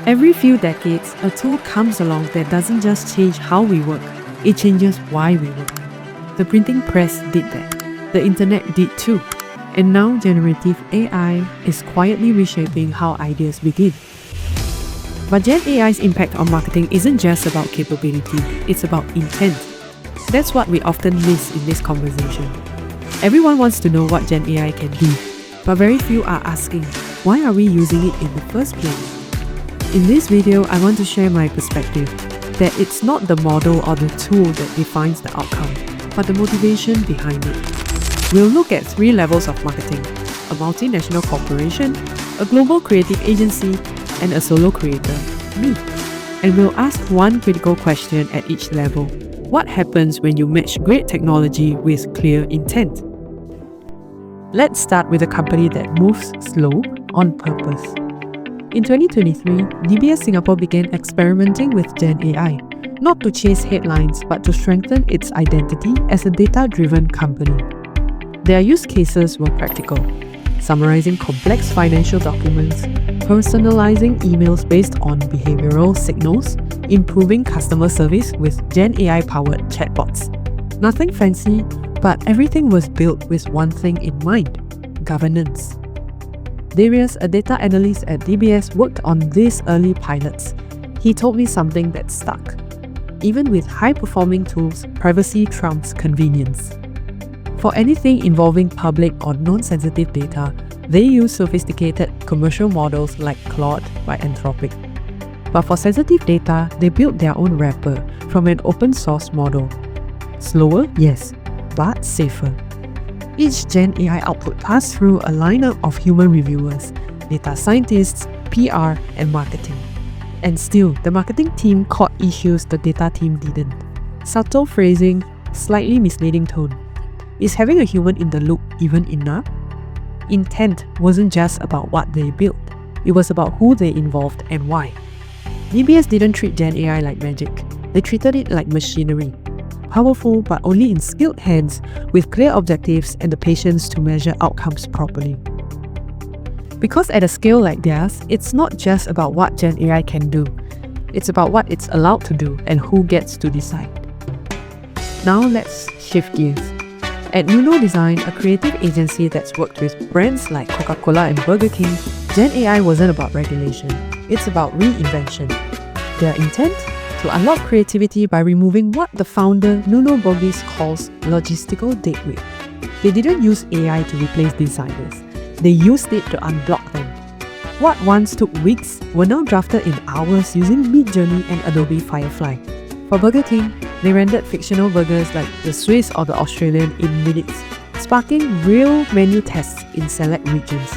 Every few decades, a tool comes along that doesn't just change how we work, it changes why we work. The printing press did that. The internet did too. And now generative AI is quietly reshaping how ideas begin. But Gen AI's impact on marketing isn't just about capability, it's about intent. That's what we often miss in this conversation. Everyone wants to know what Gen AI can do, but very few are asking, why are we using it in the first place? In this video, I want to share my perspective that it's not the model or the tool that defines the outcome, but the motivation behind it. We'll look at 3 levels of marketing: a multinational corporation, a global creative agency, and a solo creator, me. And we'll ask one critical question at each level. What happens when you match great technology with clear intent? Let's start with a company that moves slow on purpose. In 2023, DBS Singapore began experimenting with Gen AI, not to chase headlines but to strengthen its identity as a data-driven company. Their use cases were practical: summarizing complex financial documents, personalizing emails based on behavioral signals, improving customer service with Gen AI-powered chatbots. Nothing fancy, but everything was built with one thing in mind: governance. Darius, a data analyst at DBS, worked on these early pilots. He told me something that stuck. Even with high-performing tools, privacy trumps convenience. For anything involving public or non-sensitive data, they use sophisticated commercial models like Claude by Anthropic. But for sensitive data, they built their own wrapper from an open-source model. Slower, yes, but safer. Each Gen AI output passed through a lineup of human reviewers, data scientists, PR, and marketing. And still, the marketing team caught issues the data team didn't. Subtle phrasing, slightly misleading tone. Is having a human in the loop even enough? Intent wasn't just about what they built, it was about who they involved and why. DBS didn't treat Gen AI like magic, they treated it like machinery. Powerful but only in skilled hands, with clear objectives and the patience to measure outcomes properly. Because at a scale like theirs, it's not just about what Gen AI can do, it's about what it's allowed to do and who gets to decide. Now let's shift gears. At Nuno Design, a creative agency that's worked with brands like Coca-Cola and Burger King, Gen AI wasn't about regulation, it's about reinvention. Their intent? To unlock creativity by removing what the founder, Nuno Boggiss, calls logistical deadweight. They didn't use AI to replace designers, they used it to unblock them. What once took weeks were now drafted in hours using Midjourney and Adobe Firefly. For Burger King, they rendered fictional burgers like the Swiss or the Australian in minutes, sparking real menu tests in select regions.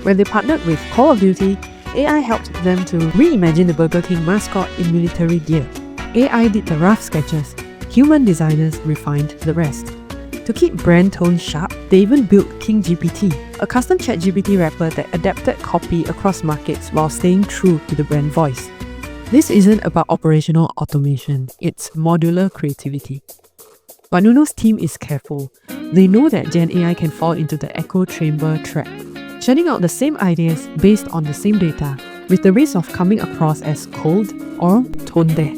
When they partnered with Call of Duty, AI helped them to reimagine the Burger King mascot in military gear. AI did the rough sketches, human designers refined the rest. To keep brand tone sharp, they even built King GPT, a custom ChatGPT wrapper that adapted copy across markets while staying true to the brand voice. This isn't about operational automation, it's modular creativity. But Nuno's team is careful. They know that Gen AI can fall into the echo chamber trap, churning out the same ideas based on the same data, with the risk of coming across as cold or tone deaf.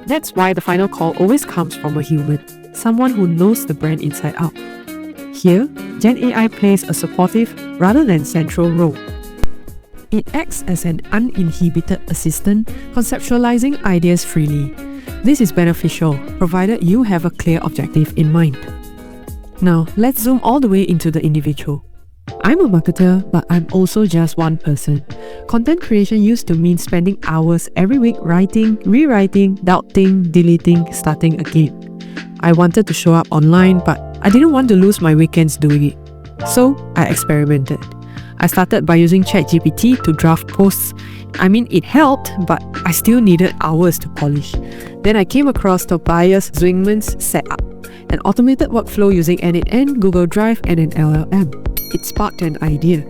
That's why the final call always comes from a human, someone who knows the brand inside out. Here, Gen AI plays a supportive rather than central role. It acts as an uninhibited assistant, conceptualizing ideas freely. This is beneficial, provided you have a clear objective in mind. Now, let's zoom all the way into the individual. I'm a marketer, but I'm also just one person. Content creation used to mean spending hours every week writing, rewriting, doubting, deleting, starting again. I wanted to show up online, but I didn't want to lose my weekends doing it. So, I experimented. I started by using ChatGPT to draft posts. I mean, it helped, but I still needed hours to polish. Then I came across Tobias Zwingmann's setup, an automated workflow using end-to-end Google Drive and an LLM. It sparked an idea.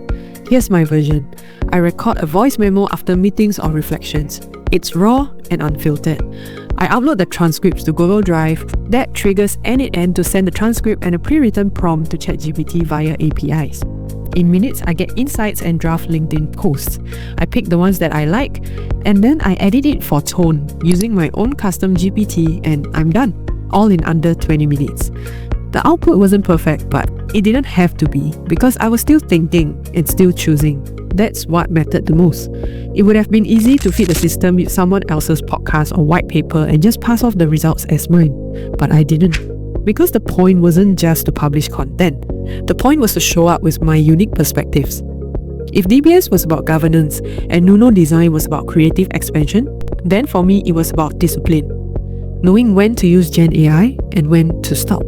Here's my version. I record a voice memo after meetings or reflections. It's raw and unfiltered. I upload the transcripts to Google Drive. That triggers end-to-end to send the transcript and a pre-written prompt to ChatGPT via APIs. In minutes, I get insights and draft LinkedIn posts. I pick the ones that I like, and then I edit it for tone using my own custom GPT, and I'm done. All in under 20 minutes. The output wasn't perfect, but it didn't have to be, because I was still thinking and still choosing. That's what mattered the most. It would have been easy to feed the system with someone else's podcast or white paper and just pass off the results as mine. But I didn't. Because the point wasn't just to publish content. The point was to show up with my unique perspectives. If DBS was about governance and Nuno design was about creative expansion, then for me it was about discipline. Knowing when to use Gen AI and when to stop.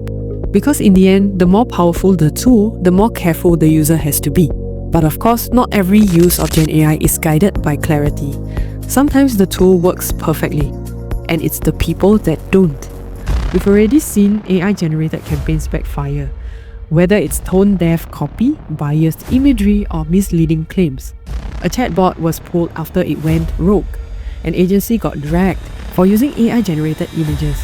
Because in the end, the more powerful the tool, the more careful the user has to be. But of course, not every use of Gen AI is guided by clarity. Sometimes the tool works perfectly, and it's the people that don't. We've already seen AI-generated campaigns backfire, whether it's tone-deaf copy, biased imagery, or misleading claims. A chatbot was pulled after it went rogue. An agency got dragged for using AI-generated images.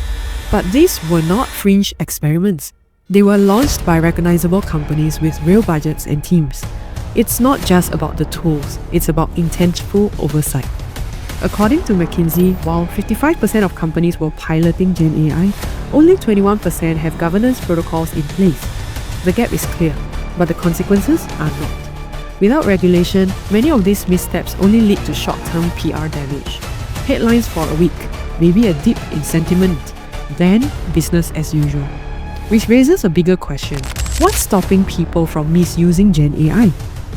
But these were not fringe experiments. They were launched by recognizable companies with real budgets and teams. It's not just about the tools, it's about intentful oversight. According to McKinsey, while 55% of companies were piloting Gen AI, only 21% have governance protocols in place. The gap is clear, but the consequences are not. Without regulation, many of these missteps only lead to short-term PR damage. Headlines for a week, maybe a dip in sentiment, then business as usual. Which raises a bigger question. What's stopping people from misusing Gen AI?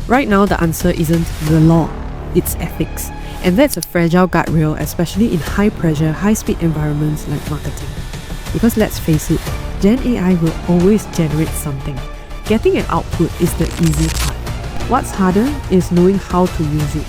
Right now, the answer isn't the law, it's ethics. And that's a fragile guardrail, especially in high-pressure, high-speed environments like marketing. Because let's face it, Gen AI will always generate something. Getting an output is the easy part. What's harder is knowing how to use it.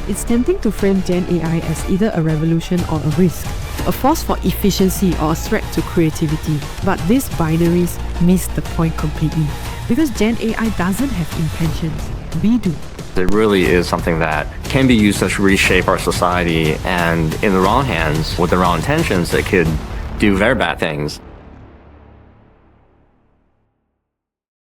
It's tempting to frame Gen AI as either a revolution or a risk, a force for efficiency or a threat to creativity. But these binaries miss the point completely. Because Gen AI doesn't have intentions, we do. It really is something that can be used to reshape our society, and in the wrong hands, with the wrong intentions, it could do very bad things.